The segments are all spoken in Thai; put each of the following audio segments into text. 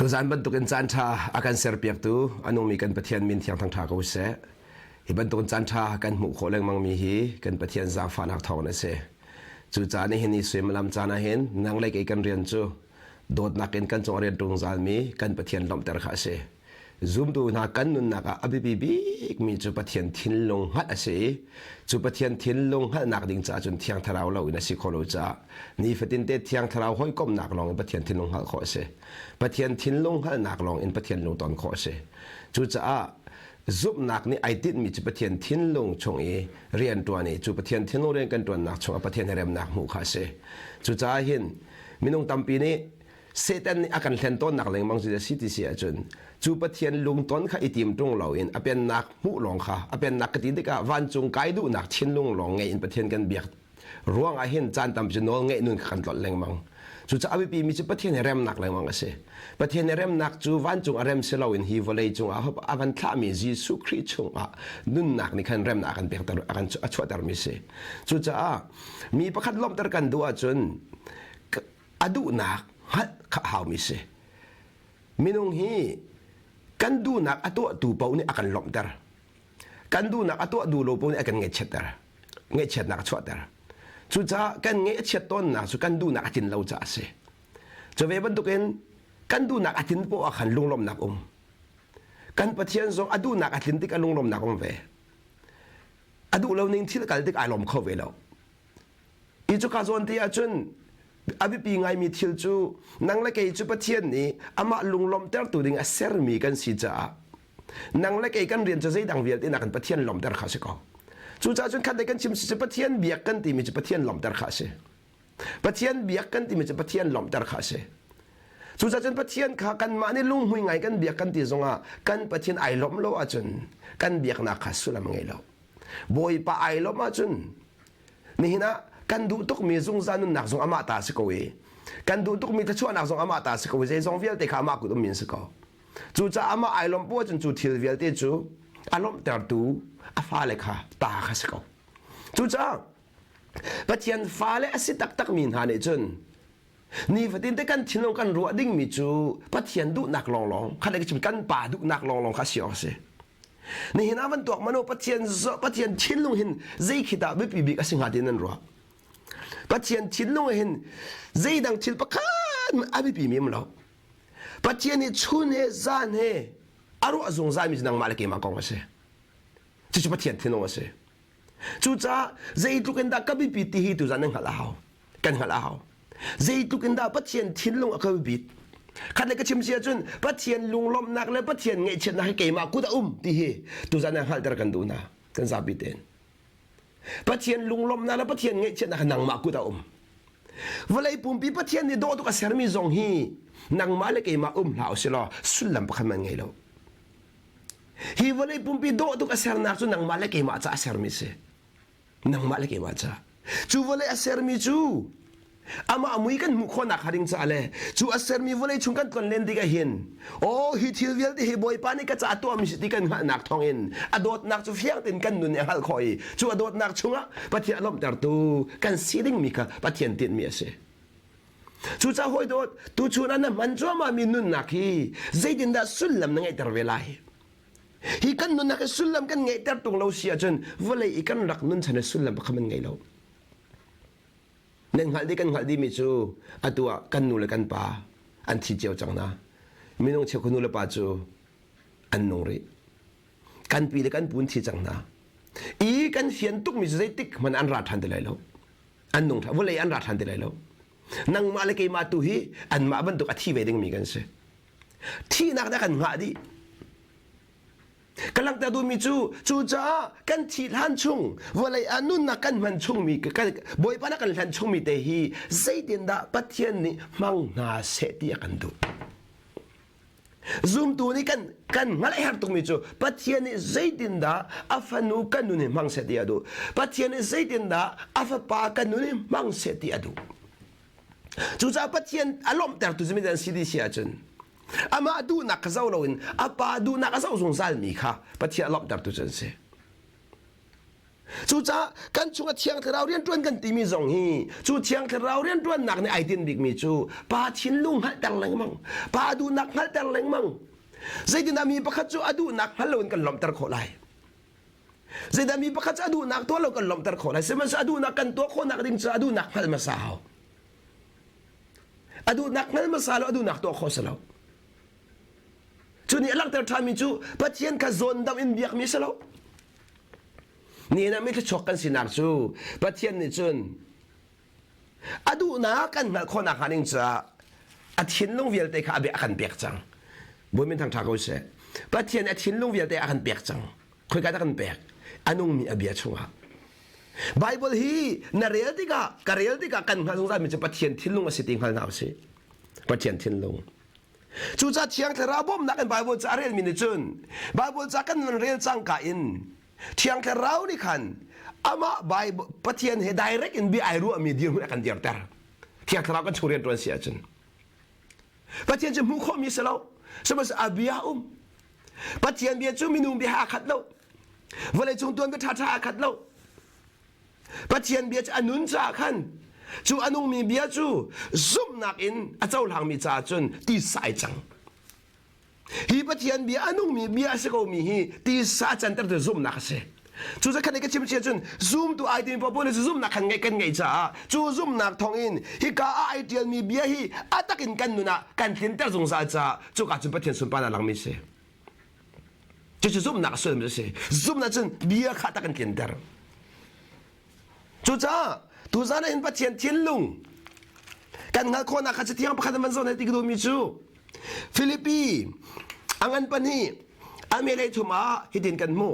ตัวจานบรรทุกจันทาอาการเสียเปียกตัวอันนู้มีกันปะเทียนมินเทียงทางทางกูเสฮิบรรทุกจันทากันหมู่โคเลงมังมีฮีกันปะเทียนจางฟันหักทองนั่นเสจู่จานี่เห็นนี่สวยมาลำจานะเห็นนางเล็กกันเรียนจู่โดดนักกันจงเรียนตรงจานมีกันปะเทียนลมเตอร์ขาเสzoom tu na kan nun na ka abibi big mi chu pathian thin long hat ase chu pathian thin long hat nak ding cha chun thiang tharau lo ina si kholo cha ni fatin te thiang tharau hoi kom nak long pathian thin long hal kho ase pathian thin long hat nak long in pathian long ton kho ase chu cha zup nak ni ai tit mi chu pathian thin long chong e rian twa ni chu pathian thin long ren kan twan nak chong pathian rem nak mu kha se chu cha hin minung tampi ni Satan akan lenton nak leng mang ju city sia chun chu pathian lung ton kha itim tung lo in apen nak mu long kha apen nak ti deka van chung kai du nak chin lung long nge in pathian kan biak ruang a hin chan tam chin nol nge nun kan lot leng mang chu cha abi pi mi chu pathian rem nak leng mang ase pathian rem nak chu van chung arem se lo in hi volei chung a hop avan thla mi jisu khri chung a nun nak ni kan rem nak kan biak tar akan achwa tar mi se chu cha mi pakhat lom tar kan du a chun adu nak hat kha hau mi se minung hi kan du nak ato tu pau ni akan lom dar kan du nak ato du lo pau ni akan nge chet dar nge chet nak chwa dar chu cha kan nge chet ton na chu kan du nak atin lo cha se cho ve ban tu ken kan du nak atin po akan lung lom nak kan pathian zong adu nak atin tik alung lom nak ve adu lo ning thil kal tik alom kho ve lo i chu ka zon ti a chun abi pi ngai mi thil chu nang la kei chu pathian ni ama lunglom ter tu ding a ser mi kan si cha nang la kei kan rian cha zai dang vial ti na kan pathian lom ter kha se ko chu cha chun khan de kan chim si pathian biak kan ti mi chu pathian lom ter kha se pathian biak kan ti mi chu pathian lom ter kha se chu cha chun pathian kha kan ma ni lung hui ngai kan biak kan ti zonga kan pathian ai lom lo a chun kan biak na kha su lam ngai lo boy pa ai lom a chun ni hina kan du tuk mi zung zan nak zung ama ta se ko e kan du tuk mi ta chua nak zung ama ta se ko e zong vial te kha ma ku dum min se ko chu cha ama ai lom po chun chu thil vial te chu alom ter tu a fa le kha ta kha se ko chu cha pathian fa le asi tak tak min ha ne chun ni fatin te kan thinong kan ru ding mi chu pathian du nak long long kha le chim kan pa du nak long long kha siok se ni hina van tok mano pathian zo pathian thinlung hin zai khita bi pi bi asing ha tin nan ro pathian thinlung hin zai dang thil pakhan abi pi mim lo pathian ni chun he zan he aro azung za mi nang malake ma kong ase chu pathian thinlung ase chu cha zai tu ken da ka bi pi ti hi tu zan nang hala hao kan hala hao zai tu ken da pathian thinlung ka bi khat le ka chim sia chun pathian lung lom nak le pathian nge chen na ke ma ku da ti hi tu zan nang hal dar kan du na kan za bi ten pathian lung lom na la pathian nge chen na nang ma ku da volai pum pi pathian ni do to ka ser mi zong hi nang ma le ke ma lao se lo sulam pa khaman ngai lo hi volai pum pi do to ka ser na chu nang ma le ke ma cha ser mi se nang ma le ke ma cha chu volai a ser mi chu ama amui kan mu khona kharing cha le chu a ser mi volai chung kan ton len diga hin o hi thil vial ti hi boy pani ka cha to mi ti kan nak thong in adot nak chu fiang tin kan nun hal khoi chu adot nak chunga pathian lom tar tu kan siding mi ka pathian tin mi ase chu cha hoi dot tu chu na man cho ma mi nun nak hi zaidin da sulam na ngai tar velai hi kan nun nak sulam kan ngai tar tung lo sia chen volai ikan rak nun chane sulam pa khaman ngai lo neng hal di mi chu atua kan nu le kan pa an thi cheu chang na minong che khunu le pa chu an nong ri kan pi le kan pun thi chang na i kan hian tuk mi zai tik man an ra than de lai lo an nong tha volei an ra than de lai lo nang ma le ke ma tu hi an ma ban tu a thi ve ding mi kan se thi nak da kan nga di kalang ta du mi chu cha kan thi han chung volai anun na kan man chung mi ka boy pa na kan han chung mi te hi zaidin da pathian ni mang na se ti kan du zoom tu ni kan ngal her tu mi chu pathian ni zaidin da afanu kan nu ni mang se ti adu pathian ni zaidin da afa pa kan nu ni mang se ti adu chu cha pathian alom tar tu zimi dan sidi sia chun ama du nak kazau lawin apa du nak kazau zong zal mi kha pathian lop dar tu chen se จูจ้ากันช่วงเที่ยงที่เราเรียนต้นกันตีมีสองฮีจูเที่ยงที่เราเรียนต้นหนักในไอตินบิ๊กมีจูป้าชินลุงฮัลตังเลงมังป้าดูหนักฮัลตังเลงมังใจดินามีประคัตจูอดูหนักฮัลโลนกันลมตะโขไลใจดินามีประคัตจูอดูหนักตัวเรากันลมตะโขไลเสมันอดูหนักกันตัวคนหนักดิ้งจะอดูหนักฮัลมาสาวอดูหนักฮัลมาสาวอดูหนักตัวโคสลาวจูนี่หลังแต่ทำมีจูปัจเจียนขจรดำอินเบียกมีสลาวนี่นะไม่ใช่ชกกันสินักจูปัจเจียนนี่จุนอดูหนักกันคนหนักฮัลดิ้งจะอาทิตย์ลงเวลเตะขาเบียกันเบียกจังบุญเป็นทางทางเขาเสียปัจเจียนอาทิตย์ลงเวลเตะกันเบียกจังคุยกันกันเบียกอันนุ่งมีอเบียชัวไบเบิลฮีนาเรียลติกากาเรียลติกากันเขาสงสัยมันจะปัจเจียนทิลงมาสิติงเขาหนาวสิปัจเจียนทิลงจูจ่าเทียงเทราบมนักกันไบเบิลจะเรียนมินิจุนไบเบิลจะกันมันเรียนจังกาอินเทียงเทรานี่คันอามาไบเบิลปัจเจียนเฮดายเรกอินบีไอรู้มีดีรุ่นกันเดียร์เตอร์เทียงเทรากันชูเรียนตัวเสียจุนปัจเจียนจะมุขมีเสลาสมัยอาเบียปัจเจียนเบียจูมินุมเบียหาขัดเลาเวลาจงตัวก็ท่าขัดเลาปัจเจียนเบียจะอนุนจ่าขันจูอนุมีเบียจูซุ่มนักอินอาเจ้าหลังมีจ่าจุนตีสายจังฮีปัจเจียนเบียอนุมีเบียสก็มีฮีตีสายจังแต่จะซุ่มนักเสจูจะขันไอ้ก็ชิมเชียจุนซุ่มตัวไอเดียพอพูดเลยซุ่มนักขันไงกันไงจ่าจูซุ่มนักทองอินฮีก้าไอเดียมีเบียฮีอาตักินกันนู่นนะกันทิ้งแต่สงสารจ่าจูกัดจุนปัจเจียนสุนปานาหลังมีเส就是ซุ่มนักส่วนไม่ใช่ซุ่มนักจนเบียขาดกันกินเดอร์จูจ้าตูจ้าเนี่ยเห็นปัจเจียนทิ้งลุงกันงานคนนักขัดเที่ยงพักมันโซนให้ติดดูมิจูฟิลิปปีอังอันปนีอเมริกาทุ่มฮิดินกันมู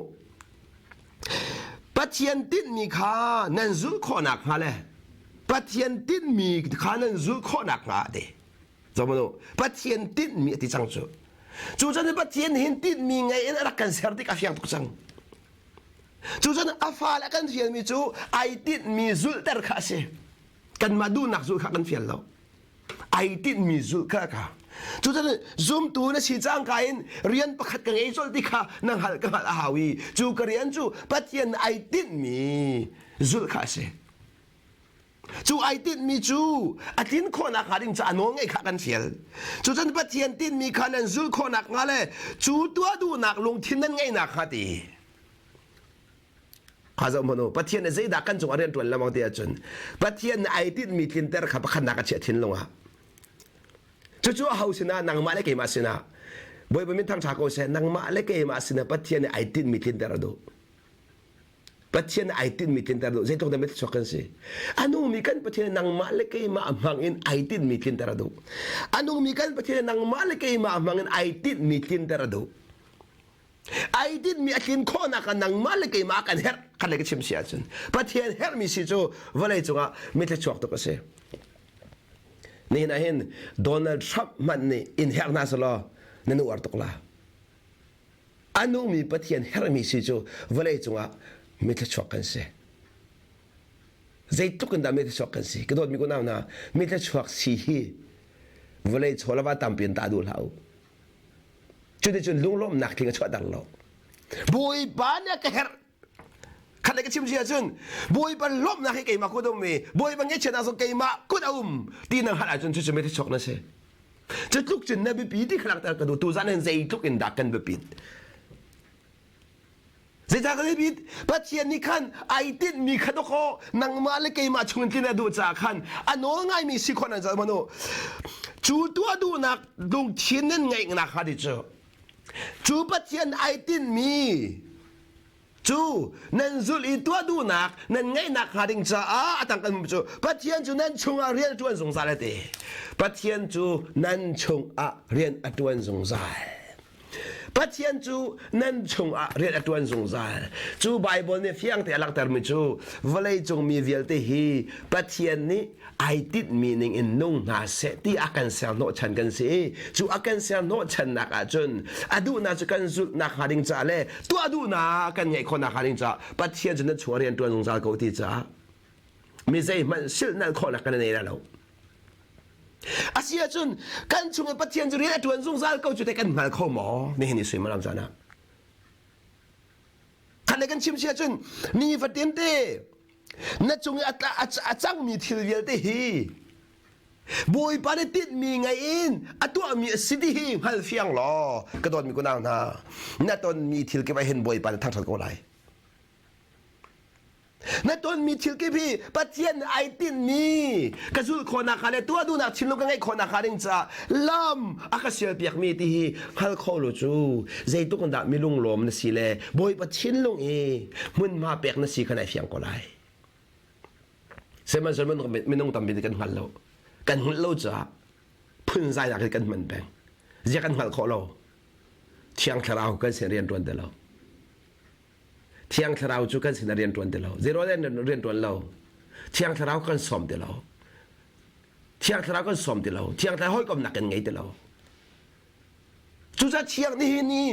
ปัจเจียนติดมีขานั่นจุดคนนักมาเลยปัจเจียนติดมีขานั่นจุดคนนักมาเด้จำไม่รู้ปัจเจียนติดมีที่จังจูจูจันปัจเจียนเห็นติดมีไงเอ็นรักกันเสียร์ติกาเฟียงทุกสังจูจันอาฟาลกันเฟียงมีจูไอติดมีจุลเตอร์ข้าเสกันมาดูนักจุลข้ากันเฟียงแล้วไอติดมีจุลข้าข้าจูจันซุ่มตัวนั้นชี้จังกันเรียนประคัดกันไอจุลติข้านั่งหัลกันหัลอาฮาวีจูกเรียนจูปัจเจียนไอติดมีจุลข้าเสจูไอติดมีจูอาทิตย์คนนักหาดิ้งจะอันงไงขักันเสียจูจันปัจเจียนติดมีขันนั้นจูคนนักงาเลยจูตัวดูนักลงทิ้งนั้นไงนักขัดีข้าจะมโนปัจเจียนใจดักกันจงเรียนตัวละมังเดียจนปัจเจียนไอติดมีทิ้งแต่ขับขันนักเฉียดทิ้งลงอ่ะจู่ๆเฮาสินะนางมาเล็กมาสินะบ่อยบ่มีทางชาโกเซนางมาเล็กมาสินะปัจเจียนไอติดมีทิ้งแต่ระดูปัจเจียนไอตินมีทินตาดูใจตรงนั้นไม่ชอบกันสิอันนู้มีกันปัจเจียนนางมาเล็กมามังอินไอตินมีทินตาดูอันนู้มีกันปัจเจียนนางมาเล็กมามังอินไอตินมีทินตาดูไอตินมีอากินข้อนักนางมาเล็กมากันเฮร์กันเล็กชิมเสียจนปัจเจียนเฮร์มีสิจูวันนี้จุงะไม่ได้ชอบตัวกันสินี่นะเห็นโดนัลด์ทรัมป์มันนี่อินเฮร์น่าสลอนั่นวัดตุกละอันนู้มีปัจเจียนเฮร์มีสิจูวันนี้จุงะไม่ได้ชอบกันสิใจทุกคนได้ไม่ได้ชอบกันสิก็โดนมีคนเอานะไม่ได้ชอบสิฮีเวลาชอบแล้วว่าตามเปลี่ยนตาดูแล้วจุดที่จุดลุงล้มหนักทิ้งชอบดังเราบุยบ้านเนี่ยก็เห็นขันเลยก็ชิมเชียร์จุนบุยบ้านล้มหนักให้เกี่ยมาคุดมมีบุยบ้านเงี้ยเชนะส่งเกี่ยมาคุดเอาตีนังหัดจุนจุดไม่ได้ชอบนะสิจุดทุกจุดเนี่ยปีที่ขลังแต่กระดูตัวนั้นใจทุกคนดักกันปีเจ้าก็เลยบิดปัจเจียนนี่ขันไอติดมีขัดโคนังมาเล็กมาชงที่น่าดูจากขันอันโน้ง่ายมีสิคนนั้นจะมาโนจูตัวดูนักลงชิ้นนั้นไงนักฮะดิเจ้าจูปัจเจียนไอติดมีจูนั่นสุดอีตัวดูนักนั่นไงนักฮะดิจ้าตั้งกันมุจูปัจเจียนจูนั่นชงอาเรียนตัวสงสารเตะปัจเจียนจูนั่นชงอาเรียนตัวสงสารปัจเจียนจูนั่นชงอาเรียนตัวสงสารจูไบเบิลเนี่ยเฟียงแต่หลักแต่ไม่จูเวลาจงมีเวลเตฮีปัจเจียนนี้ไอติดมีนิ่งอินนุ่งหาเสตีอาการเสียโนชันกันสิจูอาการเสียโนชันนักอาจนอดูน่าจะกันสุดนักหาดิงจ่าเลยตัวอดูน่ากันไงคนนักหาดิงจ่าปัจเจียนจะนั่นชัวเรียนตัวสงสารเขาที่จ่าไม่ใช่มันสิลนั่นคนนักกันนี่แล้วอาเซียจนกันช่วงปัจเจียนจะเรียนตัวสงสารเขาจะได้กันมาเข้าหมอนี่เห็นสวยมาลำจานะขัน เลยกันชิมเชียจนมีฟัดเตียนเต้นั่นจงอาจังมีทิลเวลเต้ฮีบอยปานติดมีไงอินตัวมีสิทธิฮัลเฟียงล้อกระโดดมีกูน่านะนั่นตอนมีทิลก็ไปเห็นบอยปานทั้งทั้งก็ไรนั่นตอนมีทิลก็พี่ปัจเจียนไอตินมีกระสุนคนนักเนี่ยตัวดูนักชิลลูกไงคนนักเองจ้าล้ำอากาศเสียเปียกมีที่ฮัลโคลูจูใจตุกันดามีลุงลมนั่นสิเลยบอยปัจชินลุงมันมาเปียกนั่นสิขนาดเฟียงก็ไรเสมันส่วนมันไม่ต้องทำเป็นกันฮัลโลกันหัวเราจะพื้นใจอยากให้กันมันแบ่งจะกันหัวเขาเราเที่ยงเรากันเสียเรียนตัวเดียวเที่ยงเราจุกันเสียเรียนตัวเดียวเจริญเรียนตัวเราเที่ยงเรากันสมเดียวเที่ยงเรากันสมเดียวเที่ยงเราห้อยกำนักกันไงเดียวจุดเที่ยงนี่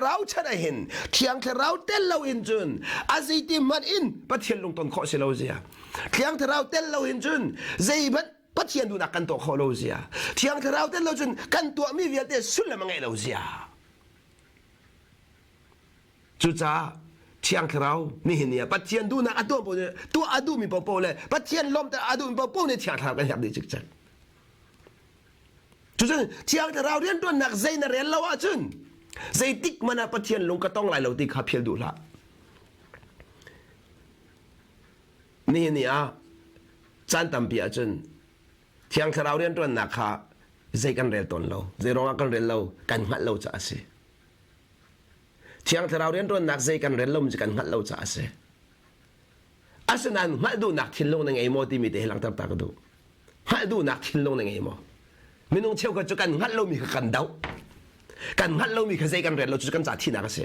เราจะได้เห็นเที่ยงเราเต้นเราเห็นจนอาศัยที่มันอินปะเทียนลงต้นข้อเสียเราเสียเที่ยงเราเต้นเราเห็นจนใจมันปัจเจียนดูนักกันตัวเขาเราเสียเที่ยงเราเต้นเราจนกันตัวมีเวียดเตสุดเลยมังไงเราเสียจุดจ้าเที่ยงเรานี่เห็นเนี่ยปัจเจียนดูนักอัดตัวปนตัวอัดดูมีปนเลยปัจเจียนล้มแต่อัดดูมีปนเนี่ยเที่ยงเรากันแบบนี้จังจุดจ้าเที่ยงเราเรียนตัวนักใจน่ะเรียนเราจนใจติ๊กมันปัจเจียนลงก็ต้องไหลเราติ๊กขับเพียรดูละนี่เนี่ยจันทำเปียจนเที่ยงเราเรียนตัวนักค่ะใจกันเรียนตนเราใจร้องกันเรียนเรากันหัดเราจะสิเที่ยงเราเรียนตัวนักใจกันเรียนเรามันจะกันหัดเราจะสิอาศัยนั้นหัดดูนักทิ้งลงในไอ้โมที่มีแต่หลังตับตากดูหัดดูนักทิ้งลงในไอ้โมไม่ต้องเชี่ยวกันจะกันหัดเรามีกันเดากันหัดเรามีใจกันเรียนเราจะกันจ่าที่นักสิ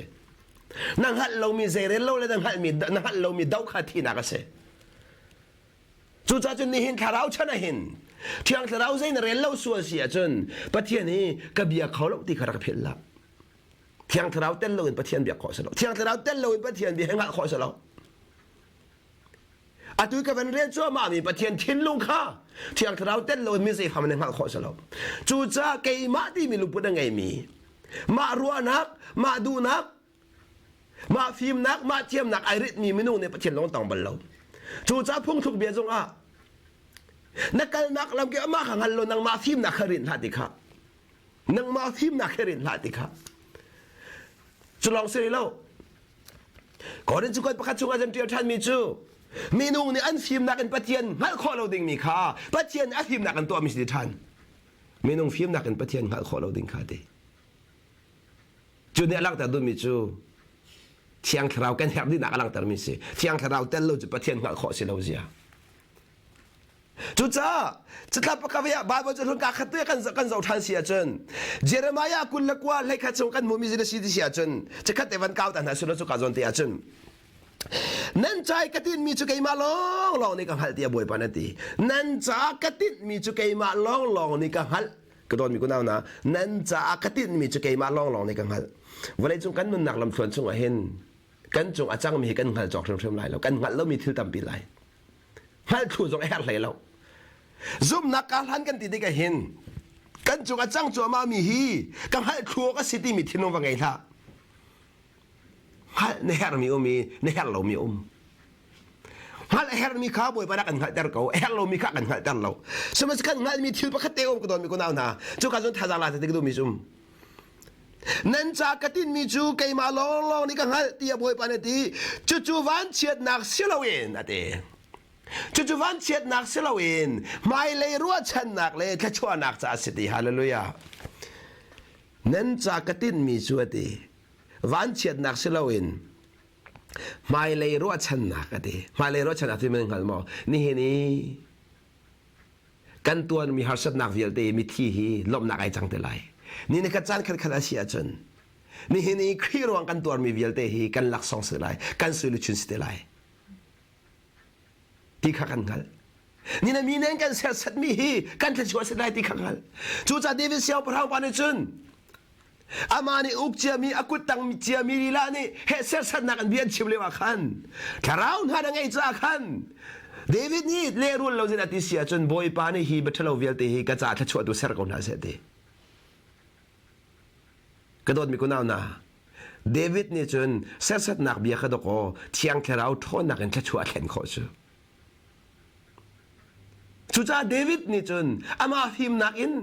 นั่งหัดเรามีใจเรียนเราเลยนั่งหัดเรามีเดาขาที่นักสิจุดจนนี่เห็นข้าเราชนะเห็นเที่ยงเราใจนเรียนเราสัวเสียจนประเทศนี้กับเบียเขาเราตีขรักเพลละเที่ยงเราเต้นเราเป็นประเทศเบียขอสละเที่ยงเราเต้นเราเป็นประเทศเบียให้งาขอสละอาตุยกับเป็นเรียนชั่วมามีประเทศทิ้งลงข้าเที่ยงเราเต้นเรามีสิ่งทำในงาขอสละจุดจ้าเกี่ยมาที่มีลูกพูดยังไงมีมารัวนักมาดูนักมาฟิล์มนักมาเทียมนักไอริทมีเมนูในประเทศลงต่างบัลลังจูจ้าพุ่งถูกเบียจงนักการนักลำเกี่ยวมาขังหันโลนังมาฟิมนักขรินลาติค่ะนังมาฟิมนักขรินลาติค่ะจุลองสิเราก่อนที่จะก่อนประกาศช่วงอาจารย์เดียวท่านมีจูเมนูในอันฟิมนักกันปะเทียนหัลข้อเราดิ่งมีค่ะปะเทียนอันฟิมนักกันตัวมีสิทธิ์ท่านเมนูฟิมนักกันปะเทียนหัลข้อเราดิ่งค่ะดีจูเนี่ยลักแต่ดูมีจูเที่ยงเรากันแหบดีนักลังแต่มีสิเที่ยงเราเต้นเราจะประเทศหัลข้อสิเราเสียจุดจ้าจะทำประกาศบาบจะลงการขัดเตือนกันเราทันเสียจนเจเรมายาคุณลักว่าเลยขัดส่งกันมุมิจิตสิทธิเสียจนจะขัดแต่วันเก่าแต่หาสุนัขสุขจนเตียจนนั่นใจกตินมีจุกไอมาลองนี่ก็หัลเตียบวยปานตีนั่นจากตินมีจุกไอมาลองนี่ก็หัลก็โดนมีกูน่านะนั่นจากตินมีจุกไอมาลองนี่ก็หัลวันนี้จงกันมันหนักลำส่วนจงเห็นกันจงอาจารย์มีกันหัลจอกเริ่มไหลแล้วกันหัลแล้วมีทิลตำปีไหลหัลครูจงแอบไหลแล้วซุ่มนักการหันกันติดกันเห็นกันจงอาจารย์จวมามีฮีกันหัลครูก็สิติมีทินงว่าไงล่ะหัลในแฮร์มีมีในแฮร์เรามีหัลแฮร์มีข้าวบวยไปนักกันหัลแต่เราแฮร์เรามีข้ากันหัลแต่เราสมัยกันหัลมีทิลประคัตเตอก็โดนมีกูน่านะจุกันจนท่าจางลาจะติดดูมีซุ่มนั่นจากตินมีจูเกยมาลองนี่กันหัลเตียบวยปานตีจู่วันเชียดนักเสียเราเองนะเต้จู่วันเชียดนักเสียเราเองไม่เลยรัวชันนักเลยแค่ชั่วนักจะสิทธิฮาเลลูยานั่นจากตินมีจูตีวันเชียดนักเสียเราเองไม่เลยรัวชันนักตีไม่เลยรัวชันนักที่มันหันมอนี่เห็นนี่กันตัวมีฮาร์สนักเวียลตีมีที่ฮีลมนักไอจังเตลัยนี่ในกระจานขัดเสียจนนี่เห็นนี่ครีรวงกันตัวมีเวียลเตฮีกันหลักสองสิไลกันสุลุชุนสิไลที่ขัดกันกันนี่นะมีเน้นกันเสียสัตมีฮีกันจะช่วยสิไลที่ขัดกันจูจ่าเดวิสเซียวพระองค์ปานจุนอามานี่อุกเจียมีอากุตังมีเจียมีลีลานี่เฮเสียสัตนักกันเบียนชิมเลวขันคาราวน์หาดังไงจ้าขันเดวิดนี่เลรุ่นเราจะนัดที่เสียจนบอยปานี่ฮีบัตรเราเวียลเตฮีกระจาจะช่วยดูเสร็จก่อนนะเสร็จดีกระโดดมีกูน่านะ เดวิดนี่จนเสร็จนักเบียร์ขดกอเทียงแค่เราทนนักกันแค่ชัวแขนขอชูจุจ้าเดวิดนี่จนอามาพิมนักอิน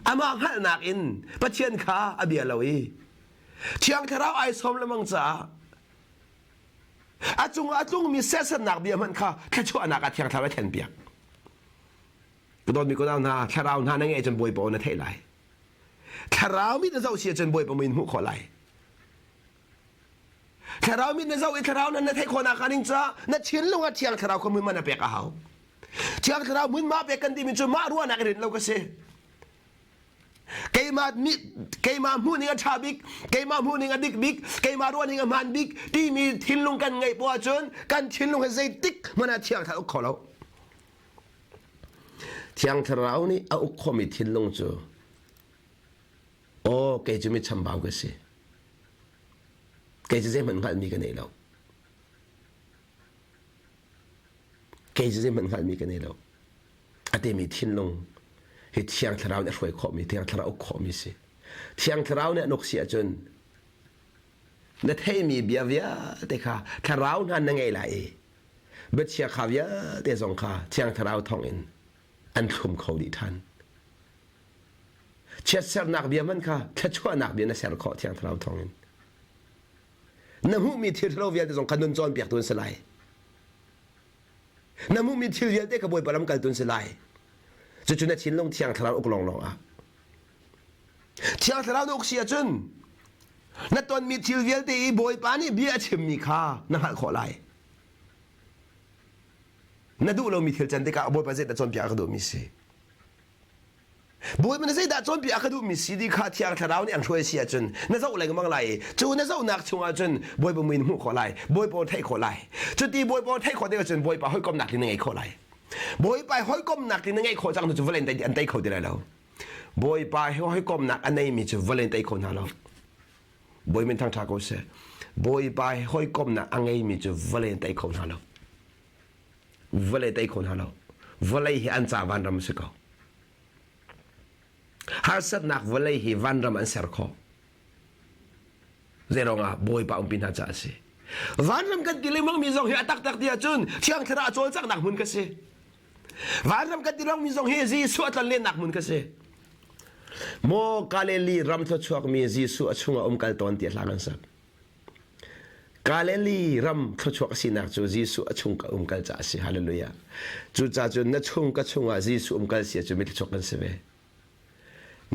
อามาหัดนักอินปะเชียนขาอเบียร์เราอีเทียงแค่เราไอสมละมังจ้าอาจุงมีเสร็จนักเบียร์มันค่ะแค่ชัวนักกันเทียงแค่เราแขนเบียร์ก็โดนมีคนเอาหน้าแค่เราหน้านั่งไงจนบวยโปนเท่าไรแค่เรามีแต่เจ้าเสียจนบวยโปมินหูขอไหลแค่เรามีแต่เจ้าแค่เรานั้นเท่คนอาคาริงจ้านั่นชิ้นลงว่าเทียงแค่เราคนมือมันเปียกเอาเทียงแค่เรามือมาเปียกันดีมันจะมารู้ว่านักเรียนเราก็เสียเกมาหูนี่ก็ชาบิกเกมาหูนี่ก็ดิกบิกเกมารู้นี่ก็มันบิกที่มีทิ้งลงกันไงปัวจนกันทิ้งลงให้ใจติ๊กมันเทียงแค่เราขอเราเทียงแค่เรานี่เอาขอมีทิ้งลงจูโอ้เกจะไม่ชำบ่าวก็สิเกจะเจ็บเหมือนกันมีกันเองแล้วเกจะเจ็บเหมือนกันมีกันเองแล้วอาทิตย์มีทิ้งลงเหตุเทียงแค่เราเนี่ยรวยขอมีเทียงแค่เราขอมีสิเทียงแค่เราเนี่ยนกเสียจนนั่นให้มีเบียร์เวียแต่ค่ะแค่เรานั่นยังไงล่ะเบ็ดเชียร์ข้าวเยอะแต่สองข้าเทียงแค่เราท่องอินอันคุมเขาดีทันเชื่อเสนักเบียมันค่ะแค่ชั่วนักเบียน่ะเสียขอเทียงเราทองอินน้ำหูมีที่เราเวียนจะส่งขนุนจอนเปียกตุนสลายน้ำหูมีที่เวียนได้ขบวยปลำกันตุนสลายจะจุนชิ้นลงเทียงเราอกลองอ่ะเทียงเราอกเสียจนนั่นตอนมีที่เวียนได้บวยปานี่เบียชิมมีค่านั่งหักขอไหลนั่นดูเรามีที่จันได้กับบวยปาเจตจอนเปียกกระโดดมีสิบวยมันจะได้จนปีอาคดูมีสิ่งที่ขาดเทียงทาราวนี่อันช่วยเสียจนนั่นเจ้าอะไรก็มั่งไรจู่นั่นเจ้านักชงอาจนบวยบมีนหูขอไรบวยปนไทยขอไรจุดที่บวยปนไทยขอเดียวจนบวยไปห้อยก้มหนักที่นั่งไงขอไรบวยไปห้อยก้มหนักที่นั่งไงขอจังจุดวาเลนไทน์อันไทยขอได้แล้วบวยไปห้อยก้มหนักอันไหนมีจุดวาเลนไทน์ขอหน้าเราบวยมันทางทางกูเสียบวยไปห้อยก้มหนักอันไหนมีจุดวาเลนไทน์ขอหน้าเราวาเลนไทน์ขอหน้าเราวาเลนอันจ่าวันรำสุกหาสัตนักวลัยฮิวันรำอันเสรคอเจรองอ่ะบอยป่าอุปินาจ่าสิวันรำกันกิเลมังมีซองเฮียตักเดียจุนเชียงคราโจลจักหนักมุนกันสิวันรำกันกิเลมังมีซองเฮียจีสุอัตเล่นหนักมุนกันสิโมกาเลลีรำทชวกมีจีสุอชุงอมกัลตอนเตียหลังสักกาเลลีรำทชวกสินักจูจีสุอชุงกัลจ่าสิฮาเลลูยาจูจ่าจุนนัชุงกัชุงอ่ะจีสุกัลเสียจูไม่ทชวกกันสิเว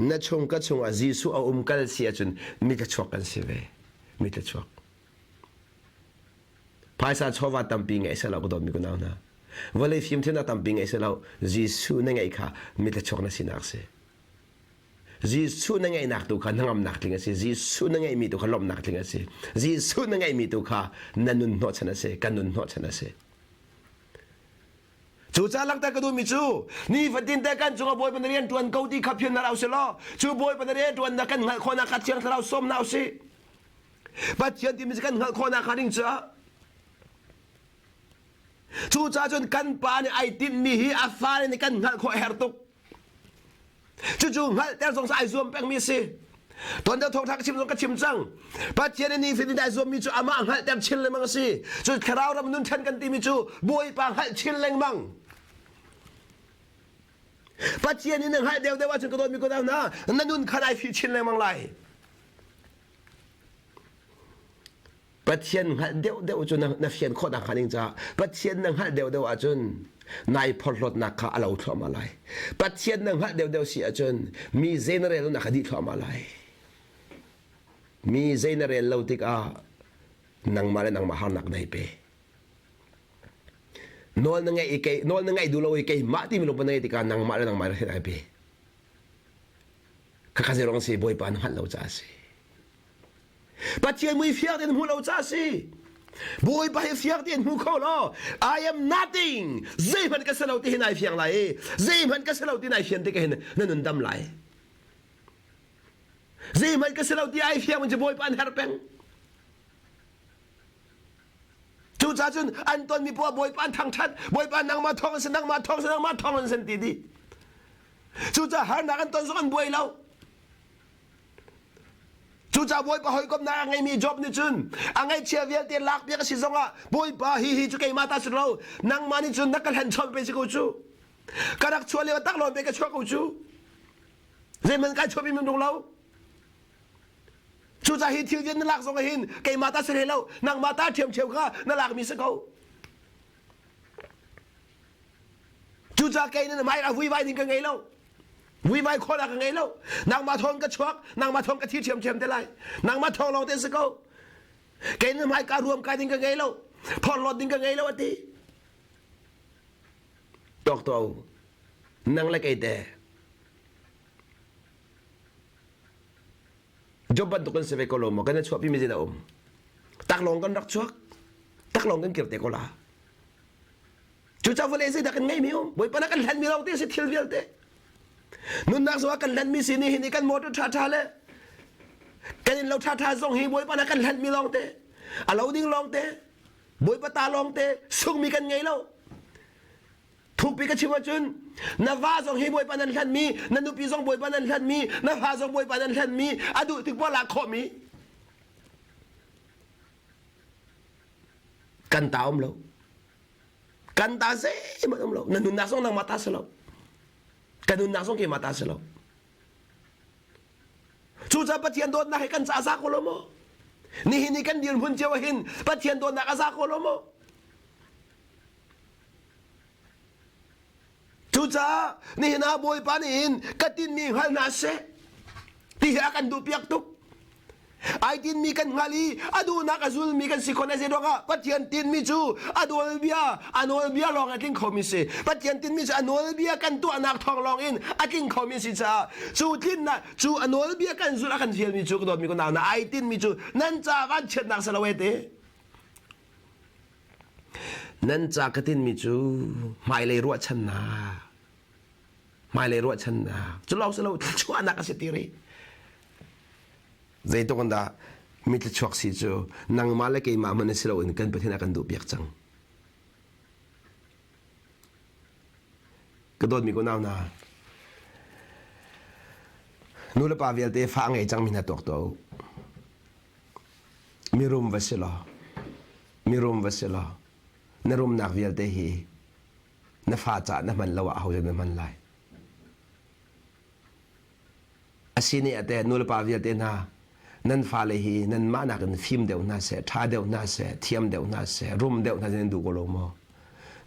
นั่นชงก็ชงอาจีสุเอากัลเสียจนมีแต่ชวกันเสียเวมีแต่ชวกภายสาชอบว่าตั้มปิงไงเสเราก็โดนมีคนเอานะวันเลยฟิล์มที่น่าตั้มปิงไงเสเราจีสุนั่งไงค่ะมีแต่ชวกนั่นสินักเสียจีสุนั่งไงนักตัวข้านั่งอำนักถึงเสียจีสุนั่งไงมีตัวข้าล้มนักถึงเสียจีสุนั่งไงมีตัวข้านั่นนุ่นหัวชนะเสียกันนุ่นหัวชนะเสียจู่จ้าลังแต่กระดูมิจูนี่ฟัดดินแต่กันจู่บอยปนเรียนตัวนเกาดีขับเพียนนาเราเสลอจู่บอยปนเรียนตัวนนักกันคนนักขัดเชียงเราส้มนาสิปัจจัยที่มีกันคนนักขัดดิ้งจ้าจู่จ้าจนกันปานไอตินมีฮีอาฟาในกันขอเฮร์ตุกจู่ๆแต่สงสัยรวมแปลงมีสิตอนเดียวทงทักชิมทงกระชิมจังปัจจัยนี้ฟิลินได้รวมมีจู่อามาหัดแต่ชิลเลยมั้งสิจู่คราวเรามันนุ่นชันกันตีมีจู่บอยปางหัดชิลเลยมั้งปัจจัยนี้หนึ่งให้เดียวได้ว่าฉันก็โดนมีคนเอานะนั่นนุ่นขนาดฟิชินเลยมั้งไรปัจจัยให้เดียวจนนักเรียนคนนักขันจ้าปัจจัยหนึ่งให้เดียวว่าจนนายพลรถนักข้าเราทำอะไรปัจจัยหนึ่งให้เดียวเสียจนมีเจเนเรลนักดีทำอะไรมีเจเนเรลเราติกานังมาเลยนังมาหานักได้เปนอนนังไงอีกนอนนังไงดูเราอีกมาที่มีลมปนไงติกานังมาเลยนังมาเลยได้เปข้าข้าจะร้องสิบอยปานหันเราจ้าสิปัจจัยมือเฟียเดินหูเราจ้าสิบอยไปเฟียเดินหูเขาล้อ I am nothing เจ้มันก็สลาวที่ไหนเฟียงไรเจ้มันก็สลาวที่ไหนเฟียงที่ก็เห็นนั่นนุ่นดำไหลเจ้มันก็สลาวที่ไอเฟียงมันจะบอยปานเฮร์เปงจู่จ้าจุนอันตอนมีพวกบอยปานทางชัดบอยปานนางมาทองสนังมาทองสนังมาทองมันสันติดีจู่จ้าหานักอันตอนสกันบอยเราจ chú cha bôi bà hỏi com na ngay mi job ni chun ngay chia việc tiền lạc biết cái gì xong à bôi bà hi chú cái mata sụt lâu nang mani chun nắc cái hành chọn bên câu chú cái đặc chua liu tắc lon bên cái chua câu chú rồi mình cái chua bên mình đúng lâu chú cha hi thiêu viên lạc xong cái hin cái mata sụt lâu nang mata thiêm thiêm kha nó lạc mi sẽ câu chú cha cái này mai là vui vai thì cái ngày lâu vui vai khó là cái ngày lâu nàng mà thong cái chuộc nàng mà thong cái thi chiêm chiêm thế lại nàng mà thong lòng tên sự câu cái này mai cả rùm cái thì cái ngày lâu phòn lọt thì cái ngày lâu ở tí tóc tàu nàng lại cái tệ job bắt tụi con sẽ về câu lồng mà cái này chuộc bị gì đâu tắc lòng con đắc chuộc tắc lòng con kiểu tệ câu là chú cháu vừa lấy gì đặc cái ngày miêu bởi vì nó cần lần miêu lâu tí sẽ thiêu viên tệ nun nak so kan lan mi sini hini kan motor tha le kan lo tha zong hi boy pa na kan lan mi long te a lo ding long te boy pa ta long te sung mi kan ngai lo thu pi ka chiwa chun na va zong hi boy pa nan lan mi na nu pi zong boy pa nan lan mi na va zong boy pa nan lan mi a du tik pa la kho mi kan ta lo kan ta se ma lo na nun nak song nang mata se lo kanun nak song ke mata selo chu cha pathian don na he kan sa ko lo mo ni hini kan dir hun chewa hin pathian don na ka sa ko lo mo chu cha ni hina boy pa ni hin katin mi hal na se ti ha kan du piak tuk ai tin mi kan ngali adu na ka zul mi kan sikona se doka pathian tin mi chu anol bia long ating khomise pathian tin mi chu anol bia kan tu anak thong long in ating khomise cha chu tin na chu anol bia kan zul akan fiel mi chu ko mi ko na ai tin mi chu nan cha van chet nak salawete nan cha ka tin mi chu mai le ro chan na chu law salo chu anak ka setiri dây tôi còn đã mit chuộc xí chú nàng má lấy cái mà mình sẽ lâu in cần phải thế nào cần đủ biết chăng cái đôi mi có nào na nu là bao nhiêu thế phá ngày chăng mình đã tuột đâu mi rum vật sẽ lo nè rum nạc việc thế hi nè phá trả nè mình lâu à hậu nè mình lại asini ate nu là bao nhiêu thế na nan fa le hi nan ma na kan phim deu na se tha deu na se thiam deu na se rum deu na zen du ko lo mo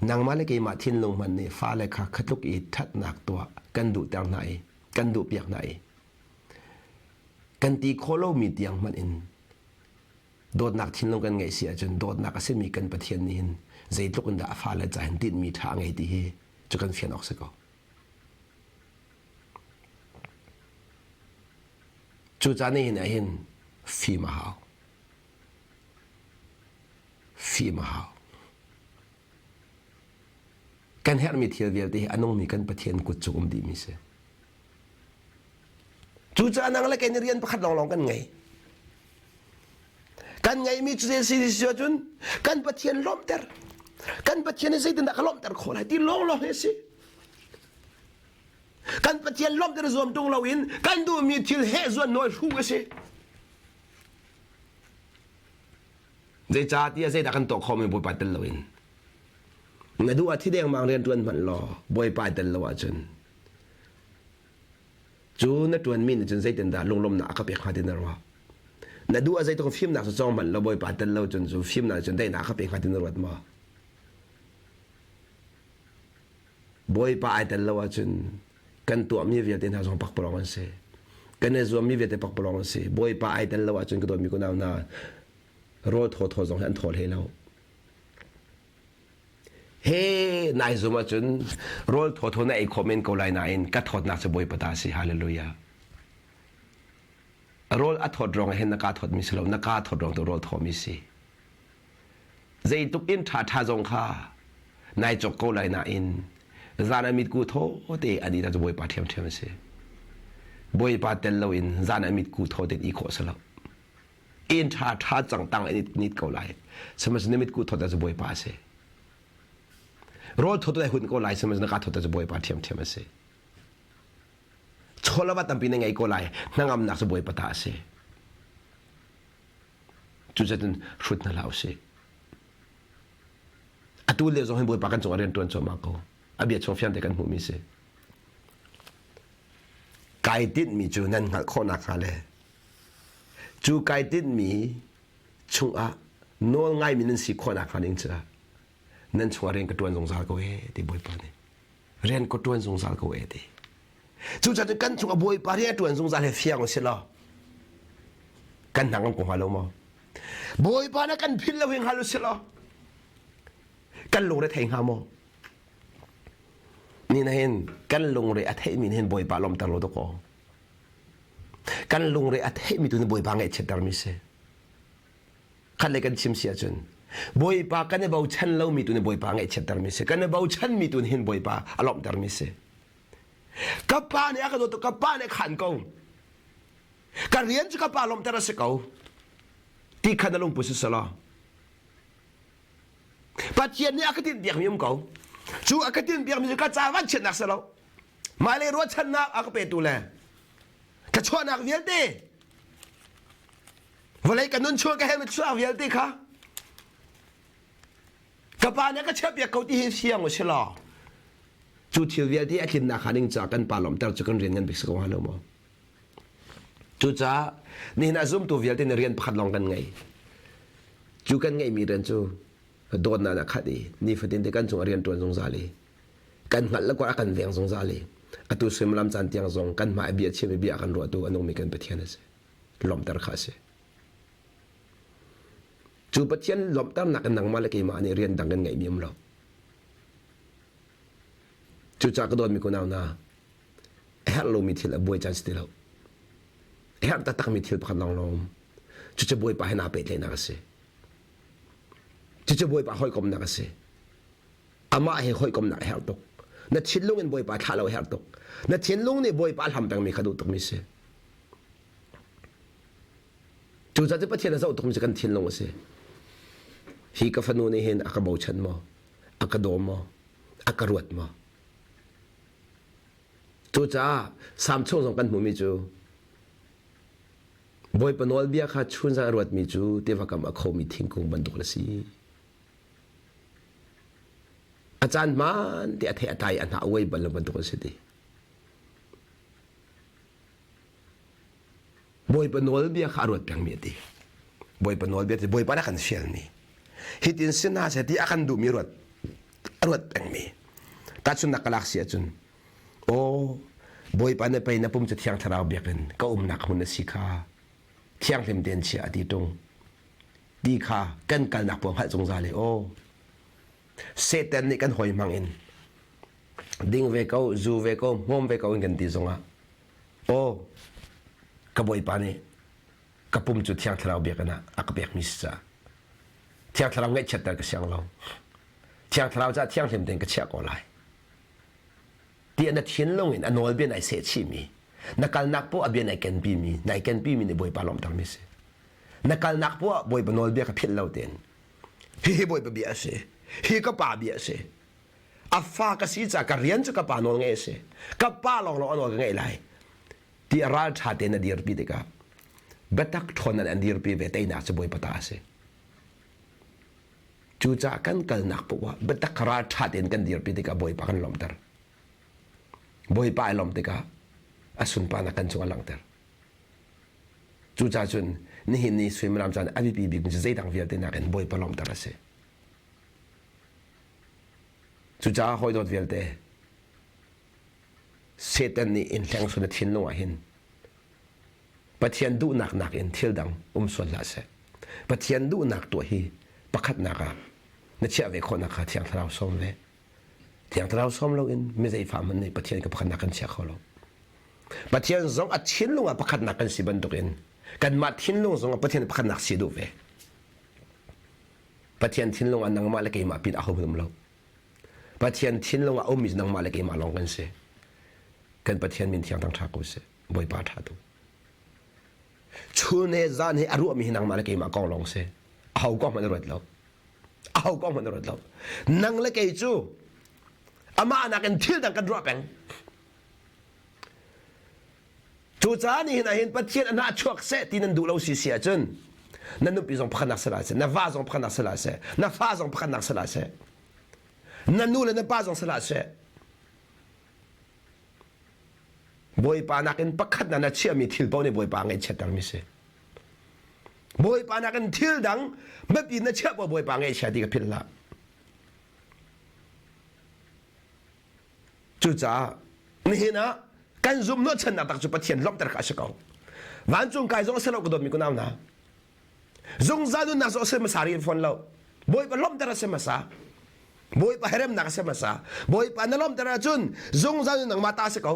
nang ma le ke ma thin long man ni fa le kha khatluk i that nak to kan du tar nai kan du piak nai kan ti kholo mi tiang man in dot nak thin long kan ngai sia chun dot nak ase mi kan pathian ni hin zei tluk da fa le chan tin mi tha ngai ti hi chu kan fian ok se ko chú cha này này hin phi mà hào kan her mi thiel vel te anong mi kan pathian kut chum di mi se chú cha nang la kan rian pakhat long kan ngai mi chu si chun kan pathian lom ter kan pathian se tin da lom ter khol ti long he si kan pathian lom ter zom tung lawin kan du mi thil he zon noi hu se dei cha tia se da kan to khom mi boy pa tel lawin nga du a thi deng mang rian tuan man lo boy pa tel lawa chun chu na tuan min chun sei ten da lom na ka pe kha tin ro na du a sei to film na so chong man lo boy pa tel lo chun chu film na chun dei na ka pe kha tin ro ma boy pa ai tel lawa chun kan tu mi viet ten ha zong pak prong se kan ne zo mi viet pak prong se boy pa ai tel lawa chun ko do mi ko na ro tho zong han thol he lo he nai zo ma chun rol tho na ai comment ko lai na in ka thot na se boy pata si hallelujah rol a thot rong hen na ka thot mi selo na ka thot rong to rol tho mi si zai tuk in tha zong kha nai chok ko lai na in zana mit ku tho te ani da boy pa thiam se boy pa tel lo in zana mit ku tho te i kho selo in tha chang tang ani nit ko lai samas ne mit ku tho da boy pa se rol tho te hun ko lai samas na ka tho da boy pa thiam se chola ba tam pi ngai ko lai nangam nak se boy pa ta se จุดจะเป็นชุดนั่นแล้วสิอะตัวเลี้ยวส่งให้บุยปากันส่งเรียนตัวส่งมาเขาอาเบียชงเฟียนแต่กันหูมีสิไก่ติดมีจูนั่นหักข้อนักอะไรจูไก่ติดมีชงอ่ะโน้ง่ายมีนั่นสิข้อนักอะไรจ้ะนั่นชงเรียนกับตัวส่งสารเขาที่บุยปาเนี่ยเรียนกับตัวส่งสารเขาที่จูจะจะกันชงบุยปาเรียนตัวส่งสารให้เฟียงสิล่ะกันทางกันกงฮัลโหลมั้งบุยปานะกันพิลละเวงฮัลโหลสิล่ะกันลงได้แทงหาโมนี่นะเห็นกันลงเลยอาเทมินเห็นบอยปาลมตลอดก็กันลงเลยอาเทมิตุนบอยปาไงเช็ดดาร์มิเซขันเลยกันชิมเสียจนบอยปากันเนี่ยบ่าวชันเล่ามีตุนบอยปาไงเช็ดดาร์มิเซกันเนี่ยบ่าวชันมีตุนเห็นบอยปาอารมณ์ดาร์มิเซกับป้าเนี่ยก็โดนกับป้าเนี่ยขันกงกันเรียนจะกับป้าลมตระเสกเอาที่ขันลงปุษสลาปัจเจียนนี่อาคตินเบียกมีมเขาจูอาคตินเบียกมีก็จ้าวันเช่นนักสลามาเลยรู้ชันนักอาคเปตุแลกระชวนนักเวียดดีวันนี้กันนุ่นชวนกันให้มันช่วยเวียดดีค่ะกับป้าเนี่ยก็เชื่อเบียกเขาที่เชียงว่าเชลาจูที่เวียดดีอาคินนักหานิ่งจากกันป่าลมแต่จะกันเรียนกันบิกสกวาลมั้งจูจ้านี่น่าซุ่มตัวเวียดดีเรียนพัดลองกันไงจูกันไงมีเรียนจูโดนนั่นขัดดีนี่ฝิ่นที่กันจงเรียนตัวจงซาลีกันหัดแล้วก็อากันเวียงจงซาลีอัตุสมลำจันทร์ยังจงกันมาเบียดเชื่อเบียกันรัวตัวอันนู้นมีกันเปทียนเสลมตระขาเสจูเปทียนลมตระนักนังมาเลกิมานี่เรียนดังกันไงมีมเราจูจากก็โดนมีคนเอาหน้าเฮลโลมีทิลบวยจันสติลเฮลตักมีทิลพันลองลมจูจะบวยไปให้นาเป็ดเลยนักเสที่จะบวยปะห้อยกลมนักเสียอามาให้ห้อยกลมนักเฮลตกนัดชินลุงเงินบวยปะขาเราเฮลตกนัดชินลุงนี่บวยปะทำตังมีขดุตกมิเสียจู่จะประเทศนั้นจะตกมิสกันชินลุงเสียฮีกับฟันูนี่เห็นอากาบูชันมาอากาโดมมาอากาลวดมาจู่จ้าสามช่วงสองกันหูมิจู่บวยปนวลเบียขาชุนสารวดมิจู่เทวกรรมอโคมิทิ้งคงบรรทุกละสิอาจารย์มันที่อาเทอไทยอันหาไว้บรรลุบรรทุกสิดีบอยปนวลเบียขารวดเพียงมีดีบอยปนวลเบียที่บอยปนักขันเชียนนี่ฮิตินสินาเสที่อากันดูมีรวดเพียงมีตัดชุนนักลักเสียจุนโอ้บอยปนไปนับปุ่มจะเที่ยงทาราวเบียกันก็นักหุ่นสิกาเที่ยงเต็มเตียนเชียดีตรงดีค่ะกันกันนักปวงหัดจงใจเลยโอ้เซตันนี่กันหอยมังอินดิ้งเวก้าจูเวก้ามอมเวก้าอินกันตีจงอ่ะโอ้กบอยปานี่กปุ่มจุดเที่ยงทาราวเบียกันนะอักเบียกมิสจ้าเที่ยงทาราวเงยชัดแต่ก็เสียงเราเที่ยงทาราวจะเที่ยงเต็มเตียนก็เชียกอะไรที่อันนั้นเทียนลงอินอันโนลเบียนไอเสียชีมีนักการนักพวกเบียนไอแกนปีมีไอแกนปีมีในบอยปาลอมตามมิสนักการนักพวกบอยปนอลเบียกับพิลเลาเตียนฮีบอยปเบียเสฮีก็ป่าเบียเสอาฟ้าก็สีจากการเรียนจะกับป่านองเงเสกับป่าลองลองอันไงไรที่ราชาเตนดีร์ปีเด็กเบตักทอนอันดีร์ปีเวทีน่าจะบอยปตาเสจูจากกันนักพวกเบตักราชาเตนกันดีร์ปีเด็กบอยปากันลอมตร์บอยปาลอมเด็กอาสุนปานักกันจงลังเตอร์จูจ่าจุนนี่เห็นนี่สวยมรำจันอภิปีบิกุนจะใจต่างเวียดนักกันบอยปลอมเตอร์เสจูจ่าหอยดอดเวียดเตเซตันนี่อินแทงสุนัขทินลงอ่ะเห็นปัจจัยดูหนักอินเที่ยวดังส่วนละเสปัจจัยดูหนักตัวฮีประคัดนักอ่ะนั่นเชื่อเวคนนักเที่ยงทราวซ้อมเลยเที่ยงทราวซ้อมเราอินไม่ใช่ฝ่ามันในปัจจัยกับประคัดนักกันเชื่อเขาเราปัจจัยสองอัดทิ้งลงอ่ะประคัดนักกันสิบันตุกินกันมาทิ้งลงสองปัจจัยประคัดนักสิดูเวปัจจัยทิ้งลงอันนังมาเล็กมาปิดอาหุมเราปัจจัยทิ้งลงอ่ะอมิสนังมาเล็กมาลองกันเสกันปัจจัยมินเที่ยงตั้งทักกุเสบอยปาทัดูชูเนจานให้อารมณ์มีนังมาเล็กมากองลงเสเอากองมันรวดเราเอากองมันรวดเรานังเล็กจูอามานักกันทิ้งดังกันรอแปงจูจ้านี่เห็นปัจจัยอันน่าชวกเสตีนันดูเราเสียจน นั่นนุปีส่งพันนักสลายเสนั่นฟ้าส่งพันนักสลายเสนั่นฟ้าส่งพันนักสลายเสนั่นนู่นเลยนั่นป้าส่งสลายเสบอยปานักอินปักขัดนั่นเชื่อมีทิลปาวนี่บอยปาไงเช็ดดังมิเสบอยปานักอินทิลดังไม่ปีนั่นเชื่อว่าบอยปาไงเช็ดดีกับพิลละจุจ้านี่นะกันซุ่มโน้ตฉันนักตักจุปเทียนล้อมตะกักเสกเอาวันจุงกายจงเสลากระโดดมีกุนเอานะจงจานุนักจงเสมาสารีฟอนเราบอยปาล้อมตะระเสมาสาบอยปาเฮรมนักเสมาสาบอยปานั่นล้อมตะระจุนจงจานุนักมาตาเสกเอา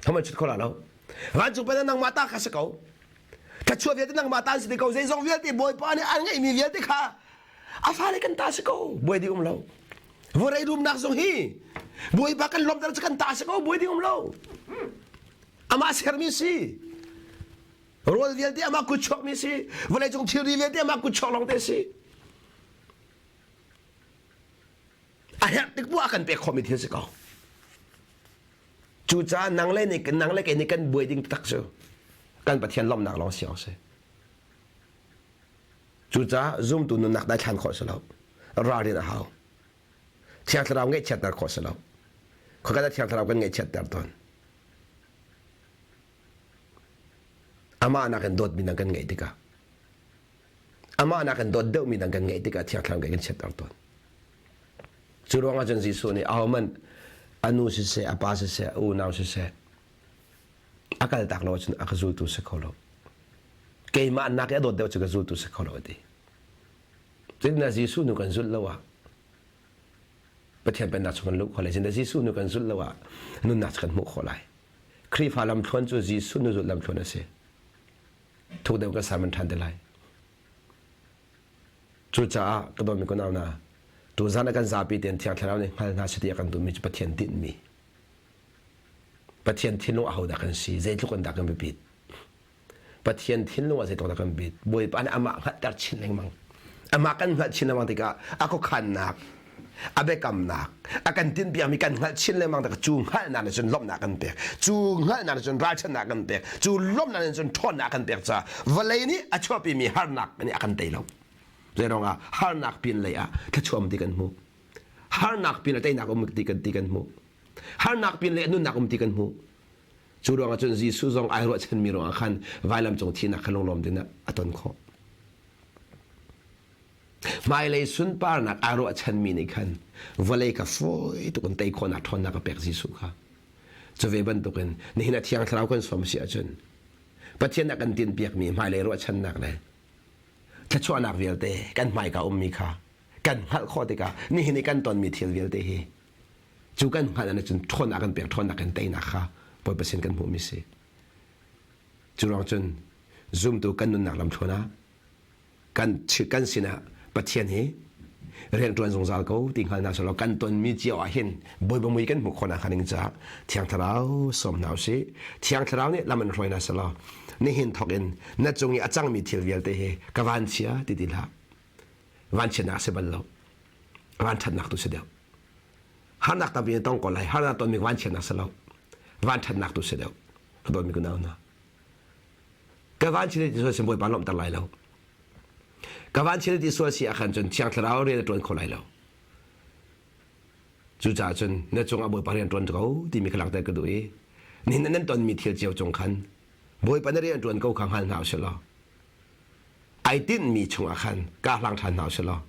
ทำไมชุดคนละเราวันจุงเป็นนักมาตาข้าเสกเอาถ้าช่วยเวียดนักมาตาสิเด็กเอาใจจงเวียดที่บอยปาเนี่ยอันไงมีเวียดที่ข้าอาฟ้าเลยกันตาเสกเอาบอยดีเราวันไรรูมนักจงฮีบอยปากันล้อมตะระกันตาเสกเอาบอยดีเราอามาเสร์มิซีโรลเวียดที่อามากุชอกมิซีวันไรจงทีรีเวียดที่อามากุชอกลงเตซีอาเฮติกบัวกันเปกคอมมิตี้เสกเอาจูจ้านังเล่นนี่กันนังเล่นกันนี่กันบวยดิ้งตักเสือกันประเทศล้อมนักลองเสียวเสจูจ้าซุ่มตุนนักได้ทันขอสลับรอเรียนเอาเทียงเราเงี้ยเช็ดนักขอสลับเขาก็ได้เทียงเรากันเงี้ยเช็ดแต่ตอนอามานักกันโดดมีนักกันเงี้ยติกาอามานักกันโดดเดามีนักกันเงี้ยติกาเทียงเรากันเช็ดแต่ตอนจูรวงอาจารย์ซีซูนี่เอามันอนุสิเสอปาสิเสอูนาวสิเสอากาศตักเราจนอากาศจูตุสกอลเกย์มานักยาโดดเดียวจะกาจูตุสกอลดีจึงนาซีซูนุกันจุดละวะประเทศเป็นนักชนลูกคนเลยจึงนาซีซูนุกันจุดละวะนุนนักกันมุขคนเลยครีฟาลำทวนจูซีซูนุจุดลำทวนนั่นสิทุกเดียวกันสามัญทันเดลัยจูจ้ากระโดดมีคนเอาหน้าตัวจานกันซาปีเตียนที่อังกฤษเราเนี่ยมาหน้าเสียกันตัวมีประเทศดินมีประเทศที่นู้เอาดักกันสีใจทุกคนดักกันไปปิดประเทศที่นู้ว่าใจตัวดักกันปิดบอยปานอามาหัดตัดชิ้นเล็งมังอามากันหัดชิ้นเล็งมังติกาอาก็ขันนักอาเบกำนักอากันดินเปียมีกันหัดชิ้นเล็งมังแต่ก็จูงหัดนั่นจนล้มนักกันเปียกจูงหัดนั่นจนราชนักกันเปียกจูล้มนั่นจนทอนนักกันเปียกจ้าวันนี้อาชอบปีมีหัดนักนี่อากันเตะเราเรื่องอ่ะฮาร์นักปีนเลยอ่ะถ้าชมตีกันมูฮาร์นักปีนเลยนักตีกันมูฮาร์นักปีนเลยนุ่นนักตีกันมูจูรองอ่ะจนจีซูซองไอรัวเชนมีรองอ่ะขันไวลำจงที่นักขลงลมดินะอัตนข้อไม่เลยสุนปาร์นักไอรัวเชนมีนี่ขันวันเลยกับฟอยตุกันเตยคนนักทอนนักเปกจีซูค่ะจะเวบันตุกันนี่นักที่ยังเราคนสมเสียจนประเทศนักกันตีนเปียกมีไม่เลยรัวเชนนักเลยถ้าชวนนักเวลเตกันไม่กับมีค่ะกันหัดข้อติกานี่ในกันตอนมีเทียนเวลเตฮีจูกันหัดนั่นจนทนนักกันเปียกทนนักกันเตยนักค่ะปอยเปอร์เซ็นต์กันผู้มีสิจูรองจนซุ่มตัวกันนุนนักลำชนะกันชื่อกันสินะประเทศนี้เรียนตัวสงสารเขาติงหันนักสลากันตอนมีเจียวเห็นบอยบมุยกันบุคคลนักขันจ้าเที่ยงทะเลาสมหนาวสิเที่ยงทะเลาเนี่ยลำมันรวยนักสลานี่เห็นทอกเองนั่นจงอาจังมีเทียนเวลเตฮีกวันเชียติดละวันเชียนักเสบัลโลวันทันนักตุเสดียวฮานักตามเป็นต้องก่อนเลยฮานักตอนมีวันเชียนักสลาวันทันนักตุเสดียวเขาโดนมีกุนเอานะกวันเชียที่ส่วนสมบูรณ์ปานล้อมตะไลแล้วกวันเชียที่ส่วนเสียขันจนเชียงทะเลาเรียนตัวคนไลแล้วจู่จ่าจนนั่นจงเอาบอยปานเรียนตัวเขาที่มีขลังแต่กระดุยนี่นั่นตอนมีเทียนเจียวจงขันบอยปานเรียนตัวเขาขังหันหนาวเชลล์ไอตินมีชงอาคันกาลังทันหนาวเชลล์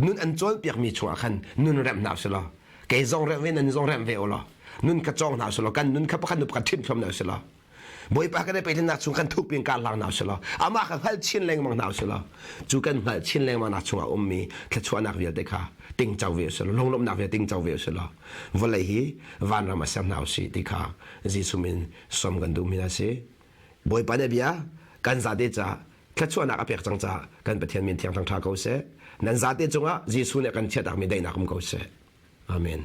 นุ่นอันจวนเปียกมีชงอาคันนุ่นแรมหนาวเชลล์เกยจงแรมเวนันจงแรมเวลล์นุ่นกระจองหนาวเชลล์กันนุ่นขับขันนุบกันทิ้งพรมหนาวเชลล์บอยปานก็ได้ไปที่นักชงกันทุกเปียงกาลังหนาวเชลล์อามาขับขันชิ้นแรงมังหนาวเชลล์จูกันขันชิ้นแรงมังนักชงอามีถ้าชวนนักเวียดเด็กค่ะติงเจ้าเวียดเชลล์ลงลมนักเวียดติงเจ้าเวียดเชลล์วันเลยฮีวันรามาเซมหนาวสิเด็กค่ะจีสุมินสมกันดูมินาสิบอยปานเนี่ยเบียกันซาเดจ่าถ้าชวนนักอภิจังจ้ากันประเทศมีเทียงทางทางเขาเสนั่นซาเดจงอ่ะจีสุเนี่ยกันเชื่อดักไม่ได้นักมุขเขาเสอาเมน